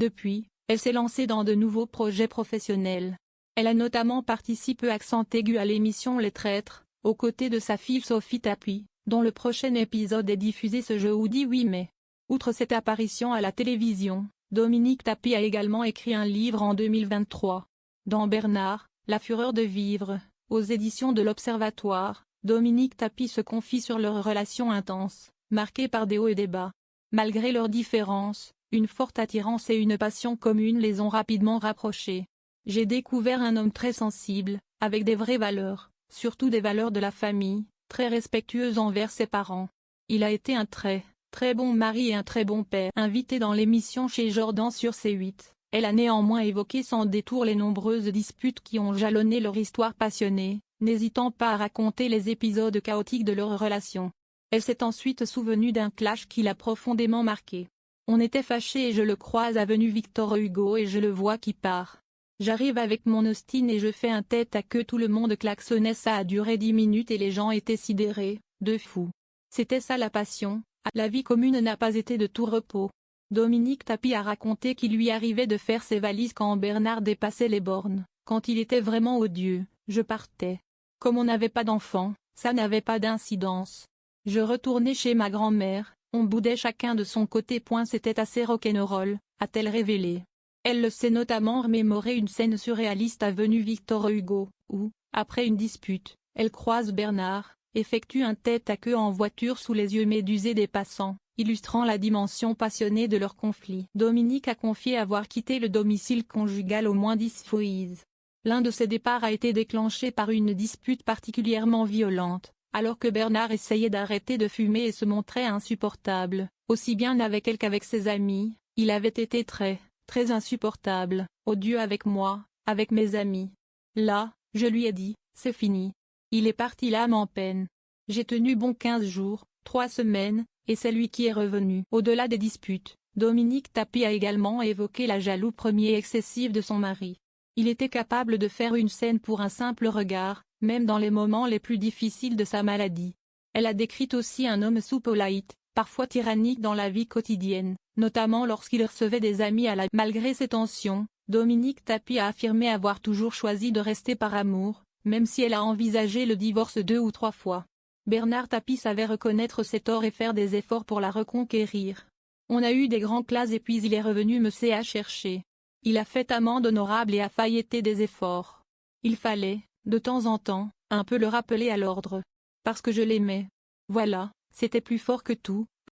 Depuis, elle s'est lancée dans de nouveaux projets professionnels. Elle a notamment participé accent aigu à l'émission Les Traîtres, aux côtés de sa fille Sophie Tapie, dont le prochain épisode est diffusé ce jeudi 8 mai. Outre cette apparition à la télévision, Dominique Tapie a également écrit un livre en 2023. Dans Bernard, la fureur de vivre, aux éditions de l'Observatoire, Dominique Tapie se confie sur leur relation intense, marquée par des hauts et des bas. Malgré leurs différences, une forte attirance et une passion commune les ont rapidement rapprochés. J'ai découvert un homme très sensible, avec des vraies valeurs, surtout des valeurs de la famille, très respectueux envers ses parents. Il a été un très bon mari et un très bon père. Invité dans l'émission Chez Jordan sur C8, elle a néanmoins évoqué sans détour les nombreuses disputes qui ont jalonné leur histoire passionnée, n'hésitant pas à raconter les épisodes chaotiques de leur relation. Elle s'est ensuite souvenue d'un clash qui l'a profondément marqué. On était fâchés et je le croise avenue Victor Hugo et je le vois qui part. J'arrive avec mon Austin et je fais un tête-à-queue, tout le monde klaxonnait, ça a duré 10 minutes et les gens étaient sidérés, de fou. C'était ça la passion, la vie commune n'a pas été de tout repos. Dominique Tapie a raconté qu'il lui arrivait de faire ses valises quand Bernard dépassait les bornes, quand il était vraiment odieux, je partais. Comme on n'avait pas d'enfants, ça n'avait pas d'incidence. Je retournais chez ma grand-mère, on boudait chacun de son côté. C'était assez rock'n'roll, a-t-elle révélé. Elle le sait notamment remémorer une scène surréaliste avenue Victor Hugo, où, après une dispute, elle croise Bernard, effectue un tête-à-queue en voiture sous les yeux médusés des passants, illustrant la dimension passionnée de leur conflit. Dominique a confié avoir quitté le domicile conjugal au moins 10 fois. L'un de ses départs a été déclenché par une dispute particulièrement violente, alors que Bernard essayait d'arrêter de fumer et se montrait insupportable, aussi bien avec elle qu'avec ses amis. Il avait été très insupportable, odieux avec moi, avec mes amis. Là, je lui ai dit, c'est fini. Il est parti l'âme en peine. J'ai tenu bon 15 jours, 3 semaines, et c'est lui qui est revenu. Au-delà des disputes, Dominique Tapie a également évoqué la jalousie excessive de son mari. Il était capable de faire une scène pour un simple regard, même dans les moments les plus difficiles de sa maladie. Elle a décrit aussi un homme soupolite, parfois tyrannique dans la vie quotidienne, notamment lorsqu'il recevait des amis à la. Malgré ces tensions, Dominique Tapie a affirmé avoir toujours choisi de rester par amour, même si elle a envisagé le divorce 2 ou 3 fois. Bernard Tapie savait reconnaître ses torts et faire des efforts pour la reconquérir. On a eu des grands clashs et puis il est revenu me chercher. Il a fait amende honorable et a failletté des efforts. Il fallait, de temps en temps, un peu le rappeler à l'ordre. Parce que je l'aimais. Voilà, c'était plus fort que tout,